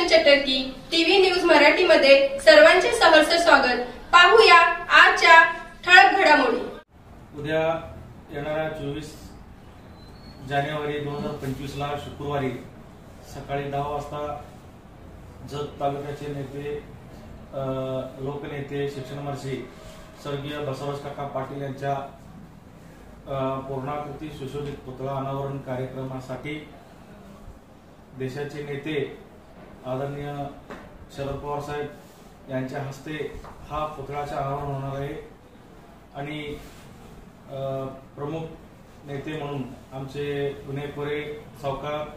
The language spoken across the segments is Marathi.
सुदर्शन चटर्की टीव्ही न्यूज मराठी मध्ये सर्वांचे सहर्ष स्वागत। पाहूया आजच्या ठळक घडामोडी। उद्या येणाऱ्या 24 जानेवारी 2025 ला शुक्रवारी सकाळी 10 वाजता जत तालुक्याचे नेते, लोकनेते, शिक्षणमंत्री स्वर्गीय बसवराज काका पाटील यांच्या पूर्णाकृती सुशोभित पुतळा अनावरण कार्यक्रमासाठी देशाचे नेते आदरणीय शरद पवार साहेब यांच्या हस्ते हा पुतळ्याचे अनावरण होणार आहे। आणि प्रमुख नेते म्हणून आमचे विनय कोरे सावकार,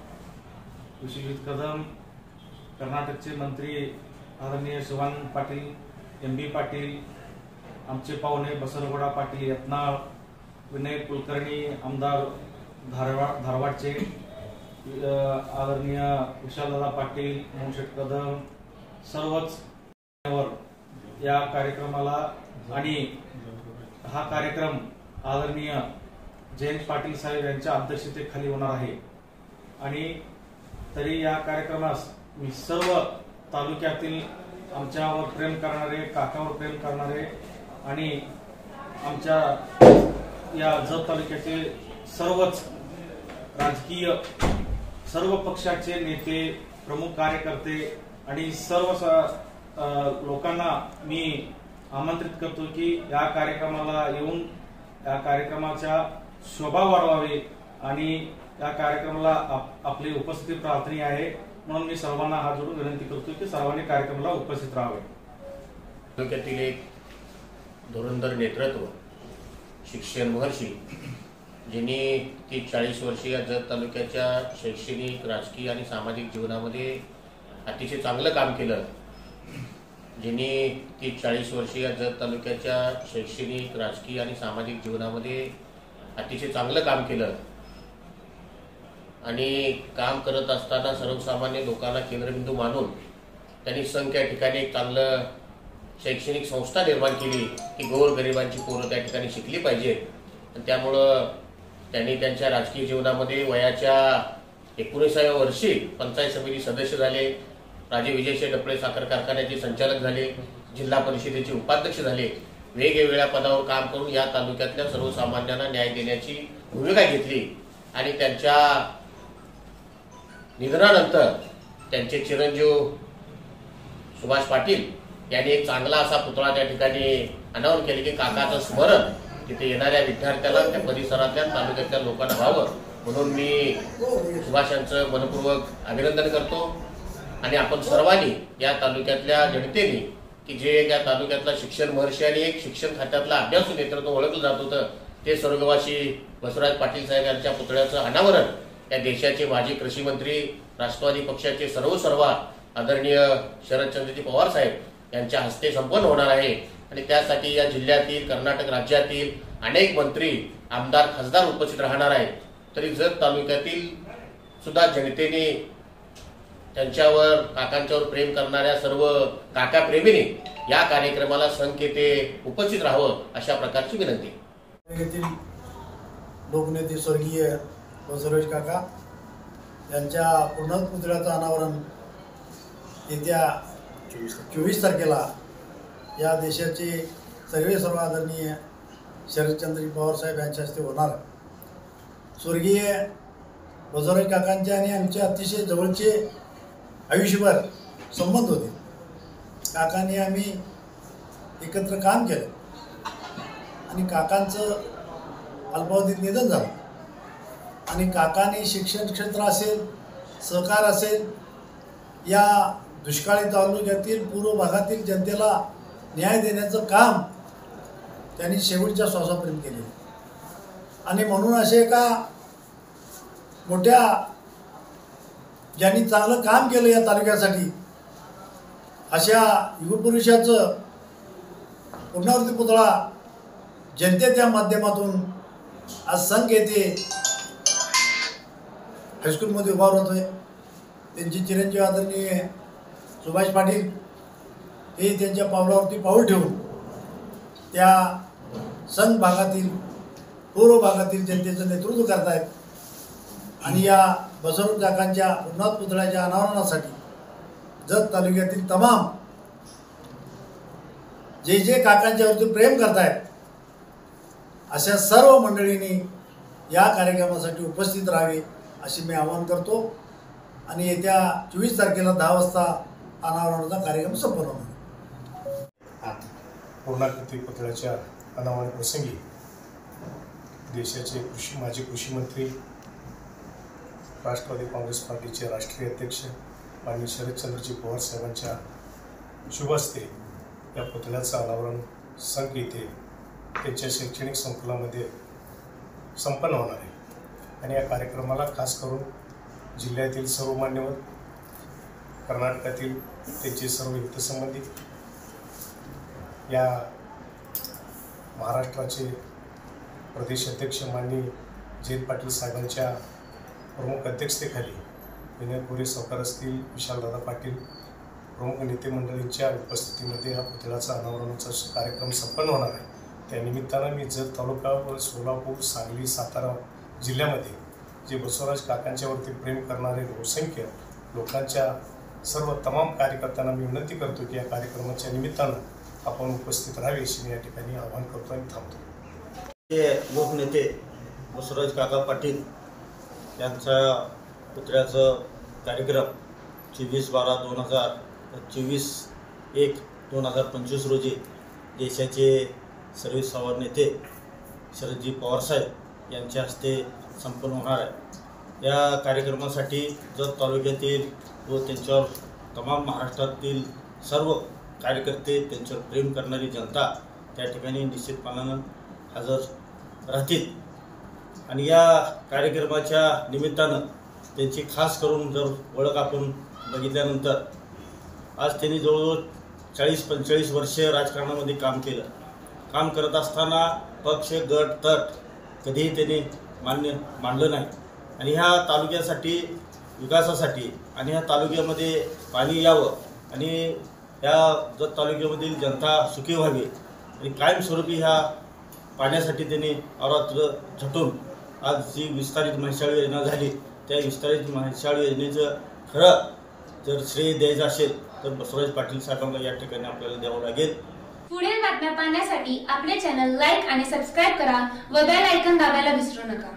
विश्वजित कदम, कर्नाटकचे मंत्री आदरणीय शिवानंद पाटील, एम.बी. पाटील, आमचे पाहुणे बसवगौडा पाटील यत्नाळ, विनय कुलकर्णी आमदार धारवाडचे, आदरणीय विशालदादा पाटील, मोहनशेठ कदम, सर्वच या कार्यक्रमाला। आणि हा कार्यक्रम आदरणीय जयंत पाटील साहेब यांच्या अध्यक्षतेखाली होणार आहे। आणि तरी या कार्यक्रमास मी सर्व तालुक्यातील आमच्यावर प्रेम करणारे, काकावर प्रेम करणारे आणि आमच्या या जत तालुक्याचे सर्वच राजकीय सर्व पक्षाचे नेते, प्रमुख कार्यकर्ते आणि सर्व लोकांना मी आमंत्रित करतो की या कार्यक्रमाला येऊन या कार्यक्रमाच्या शोभा वाढवावी आणि या कार्यक्रमाला आपली उपस्थिती प्रार्थनीय आहे। म्हणून मी सर्वांना हात जोडून विनंती करतो की सर्वांनी कार्यक्रमाला उपस्थित राहावे। तालुक्यातील एक धुरंधर नेतृत्व, शिक्षण महर्षी, ज्यांनी 30-40 वर्षीय जत तालुक्याच्या शैक्षणिक, राजकीय आणि सामाजिक जीवनामध्ये अतिशय चांगलं काम केलं, ज्यांनी 30-40 वर्षीय जत तालुक्याच्या शैक्षणिक, राजकीय आणि सामाजिक जीवनामध्ये अतिशय चांगलं काम केलं आणि काम करत असताना सर्वसामान्य लोकांना केंद्रबिंदू मानून त्यांनी संघ या ठिकाणी एक चांगलं शैक्षणिक संस्था निर्माण केली की गोरगरिबांची पोरं त्या ठिकाणी शिकली पाहिजेत। आणि त्यामुळं त्यांनी त्यांच्या राजकीय जीवनामध्ये वयाच्या 19व्या वर्षी पंचायत समिती सदस्य झाले, राजे विजयशे डपळे साखर कारखान्याचे संचालक झाले, जिल्हा परिषदेचे उपाध्यक्ष झाले, वेगवेगळ्या पदावर काम करून या तालुक्यातल्या सर्वसामान्यांना न्याय देण्याची भूमिका घेतली। आणि त्यांच्या निधनानंतर त्यांचे चिरंजीव सुभाष पाटील यांनी एक चांगला असा पुतळा त्या ठिकाणी अनावरण केले की काकाचं स्मरण तिथे येणाऱ्या विद्यार्थ्याला, त्या परिसरातल्या तालुक्यातल्या लोकांना व्हावं, म्हणून मी सुभाष यांचं मनपूर्वक अभिनंदन करतो। आणि आपण सर्वांनी या तालुक्यातल्या जनतेने की जे या तालुक्यातला शिक्षण महर्षी आणि एक शिक्षण खात्यातला अभ्यासू नेतृत्व ओळखलं जात होतं ते स्वर्गवासी बसवराज पाटील साहेब यांच्या पुतळ्याचं अनावरण या देशाचे माजी कृषी मंत्री, राष्ट्रवादी पक्षाचे सर्वसर्वा आदरणीय शरदचंद्रजी पवार साहेब यांच्या हस्ते संपन्न होणार आहे। आणि त्यासाठी या जिल्ह्यातील, कर्नाटक राज्यातील अनेक मंत्री, आमदार, खासदार उपस्थित राहणार आहेत। तरी जत तालुक्यातील सुद्धा जनतेने त्यांच्यावर, काकांच्यावर प्रेम करणाऱ्या सर्व काका प्रेमीने या कार्यक्रमाला संख्येने उपस्थित राहावं अशा प्रकारची विनंती। येथील लोकनेते स्वर्गीय बसवराज काका यांच्या पुतळ्याचं अनावरण येत्या 24 तारखेला या देशाचे सर्व आदरणीय शरदचंद्रजी पवार साहेब यांच्या हस्ते होणार। स्वर्गीय बसवराज काकांचे आणि आमचे अतिशय जवळचे आयुष्यभर संबंध होते। काकांनी आम्ही एकत्र काम केलं आणि काकांचं अल्पावधीत निधन झालं। आणि काकांनी शिक्षण क्षेत्र असेल, सहकार असेल, या दुष्काळी तालुक्यातील पूर्व भागातील जनतेला न्याय देण्याचं काम त्यांनी शेवटच्या श्वासापर्यंत केले। आणि म्हणून असे एका मोठ्या ज्यांनी चांगलं काम केलं या तालुक्यासाठी अशा युगपुरुषाचं पुनरावृत्ती पुतळा जनतेच्या माध्यमातून आज संघ येथे हायस्कूलमध्ये उभा राहतोय। त्यांचे चिरंजीव आदरणीय सुभाष पाटील हे त्यांच्या पावलावरती पाऊल ठेवून त्या संघ भागातील, पूर्व भागातील जनतेचं नेतृत्व करत आहेत। आणि या बसवराज काकांच्या पुतळ्याच्या अनावरणासाठी जत तालुक्यातील तमाम जे जे काकांच्यावरती प्रेम करतायत अशा सर्व मंडळींनी या कार्यक्रमासाठी उपस्थित राहावे अशी मी आवाहन करतो आणि येत्या 24 तारखेला 10 वाजता अनावरणाचा कार्यक्रम संपन्न होणार. पूर्णाकृती पुतळ्याच्या अनावरण प्रसंगी देशाचे माजी कृषी मंत्री, राष्ट्रवादी काँग्रेस पार्टीचे राष्ट्रीय अध्यक्ष माननीय शरदचंद्रजी पवार साहेबांच्या शुभ हस्ते या पुतळ्याचं अनावरण संघ येथे त्यांच्या शैक्षणिक संकुलामध्ये संपन्न होणार आहे. आणि या कार्यक्रमाला खास करून जिल्ह्यातील सर्व मान्यवर, कर्नाटकातील त्यांचे सर्व हितसंबंधी, या महाराष्ट्राचे प्रदेश अध्यक्ष माननीय जयंत पाटील साहेबांच्या प्रमुख अध्यक्षतेखाली विनय कोरे सावकार असतील, विशालदादा पाटील प्रमुख नेते मंडळींच्या उपस्थितीमध्ये हा पुतळ्याचा अनावरणाचा कार्यक्रम संपन्न होणार आहे. त्यानिमित्तानं मी जत तालुका व सोलापूर, सांगली, सातारा जिल्ह्यामध्ये जे बसवराज काकांच्यावरती प्रेम करणारे बहुसंख्य लोकांच्या सर्व तमाम कार्यकर्त्यांना मी विनंती करतो की या कार्यक्रमाच्या निमित्तानं आपण उपस्थित राहावे अशी मी या ठिकाणी आवाहन करतो आणि थांबतो. लोकनेते बसवराज काका पाटील यांचा पुतळ्याचं कार्यक्रम 24/12/2025 रोजी देशाचे सर्विसवर नेते शरदजी पवारसाहेब यांच्या हस्ते संपन्न होणार आहे. या कार्यक्रमासाठी जत तालुक्यातील व त्यांच्यावर तमाम महाराष्ट्रातील सर्व कार्यकर्ते, त्यांच्यावर प्रेम करणारी जनता त्या ठिकाणी निश्चितपणानं हजर राहतील. आणि या कार्यक्रमाच्या निमित्तानं त्यांची खास करून जर ओळख आपण बघितल्यानंतर आज त्यांनी जवळजवळ 40-45 वर्षे राजकारणामध्ये काम केलं. काम करत असताना पक्ष, गट, तट कधीही त्यांनी मांडलं नाही. आणि ह्या तालुक्यासाठी, विकासासाठी आणि ह्या तालुक्यामध्ये पाणी यावं आणि ह्या जत तालुक्यामधील जनता सुखी व्हावी आणि कायमस्वरूपी ह्या पाण्यासाठी त्यांनी अहोरात्र झटून आज जी विस्तारित म्हैसाळ योजना झाली, त्या विस्तारित म्हैसाळ योजनेचं खरं जर श्रेय द्यायचं असेल तर बसवराज पाटील साहेबांना या ठिकाणी आपल्याला द्यावं लागेल. पुढील बातम्या पाहण्यासाठी आपले चॅनल लाईक आणि सबस्क्राईब करा व बेल आयकॉन दाबायला विसरू नका.